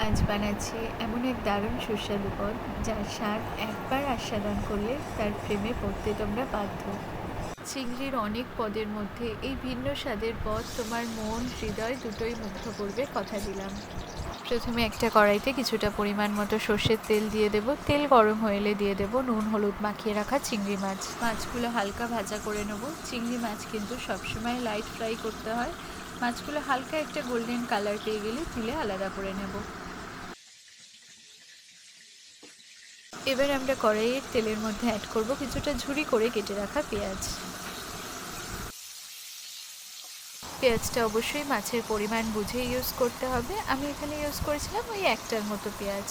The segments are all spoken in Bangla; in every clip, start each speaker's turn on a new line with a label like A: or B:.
A: আজ বানাচ্ছি এমন এক দারুণ সুস্বাদু পদ যার স্বাদ একবার আস্বাদন করলে তার প্রেমে পড়তে তোমরা বাধ্য। চিংড়ির অনেক পদের মধ্যে এই ভিন্ন স্বাদের পদ তোমার মন হৃদয় দুটোই মুগ্ধ করবে, কথা দিলাম। প্রথমে একটা কড়াইতে কিছুটা পরিমাণ মতো সর্ষের তেল দিয়ে দেব। তেল গরম হয়ে এলে দিয়ে দেব নুন হলুদ মাখিয়ে রাখা চিংড়ি মাছ। মাছগুলো হালকা ভাজা করে নেব। চিংড়ি মাছ কিন্তু সবসময় লাইট ফ্রাই করতে হয়। মাছগুলো হালকা একটা গোল্ডেন কালার পেয়ে গেলে তুলে আলাদা করে নেব। এবার আমরা কড়াইয়ের তেলের মধ্যে অ্যাড করব কিছুটা ঝুরি করে কেটে রাখা পেঁয়াজ। পেঁয়াজটা অবশ্যই মাছের পরিমাণ বুঝে ইউজ করতে হবে। আমি এখানে ইউজ করেছিলাম ওই একটার মতো পেঁয়াজ।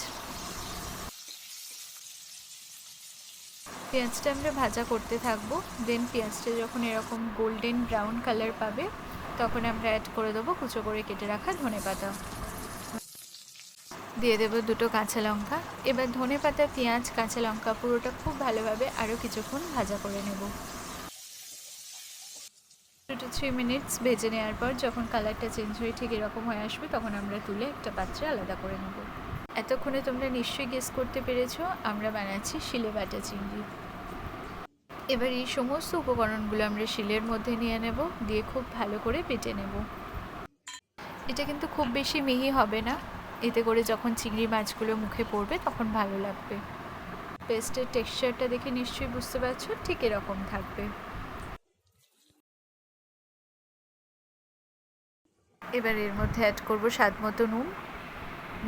A: পেঁয়াজটা আমরা ভাজা করতে থাকবো। দেন পেঁয়াজটা যখন এরকম গোল্ডেন ব্রাউন কালার পাবে তখন আমরা অ্যাড করে দেবো কুচো করে কেটে রাখা ধনেপাতা। দিয়ে দেবো দুটো কাঁচা লঙ্কা। এবার ধনেপাতা পেঁয়াজ কাঁচা লঙ্কা পুরোটা খুব ভালোভাবে আরও কিছুক্ষণ ভাজা করে নেব। 2 to 3 মিনিটস ভেজে নেওয়ার পর যখন কালারটা চেঞ্জ হয়ে ঠিক এরকম হয়ে আসবে তখন আমরা তুলে একটা পাত্রে আলাদা করে নেব। এতক্ষণে তোমরা নিশ্চয়ই গেস করতে পেরেছো আমরা বানাচ্ছি শিলে বাটা চিংড়ি। এবার এই সমস্ত উপকরণগুলো আমরা শিলের মধ্যে নিয়ে নেব, দিয়ে খুব ভালো করে বেটে নেব। এটা কিন্তু খুব বেশি মিহি হবে না, এতে করে যখন চিংড়ি মাছগুলো মুখে পড়বে তখন ভালো লাগবে। পেস্টের টেক্সচারটা দেখে নিশ্চয়ই বুঝতে পারছো ঠিক এরকম থাকবে। এবার এর মধ্যে অ্যাড করব স্বাদ মতো নুন।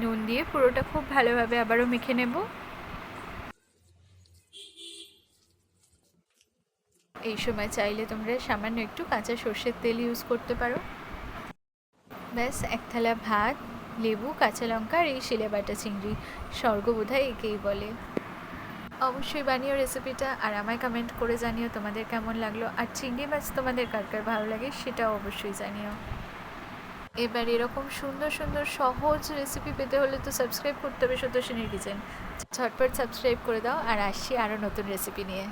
A: নুন দিয়ে পুরোটা খুব ভালোভাবে আবারও মেখে নেব। এই সময় চাইলে তোমরা সামান্য একটু কাঁচা সর্ষের তেল ইউজ করতে পারো। ব্যাস, এক থালা ভাত, লেবু, কাঁচা লঙ্কা আর এই শিলে বাটা চিংড়ি, স্বর্গ বোধহয় একেই বলে। অবশ্যই বানিও রেসিপিটা আর আমায় কমেন্ট করে জানিও তোমাদের কেমন লাগলো, আর চিংড়ি মাছ তোমাদের কার কার ভালো লাগে সেটাও অবশ্যই জানিও। এবার এরকম সুন্দর সুন্দর সহজ রেসিপি পেতে হলে তো সাবস্ক্রাইব করতে হবে সত্যিনের কিচেন। ঝটপট সাবস্ক্রাইব করে দাও, আর আসছি আরও নতুন রেসিপি নিয়ে।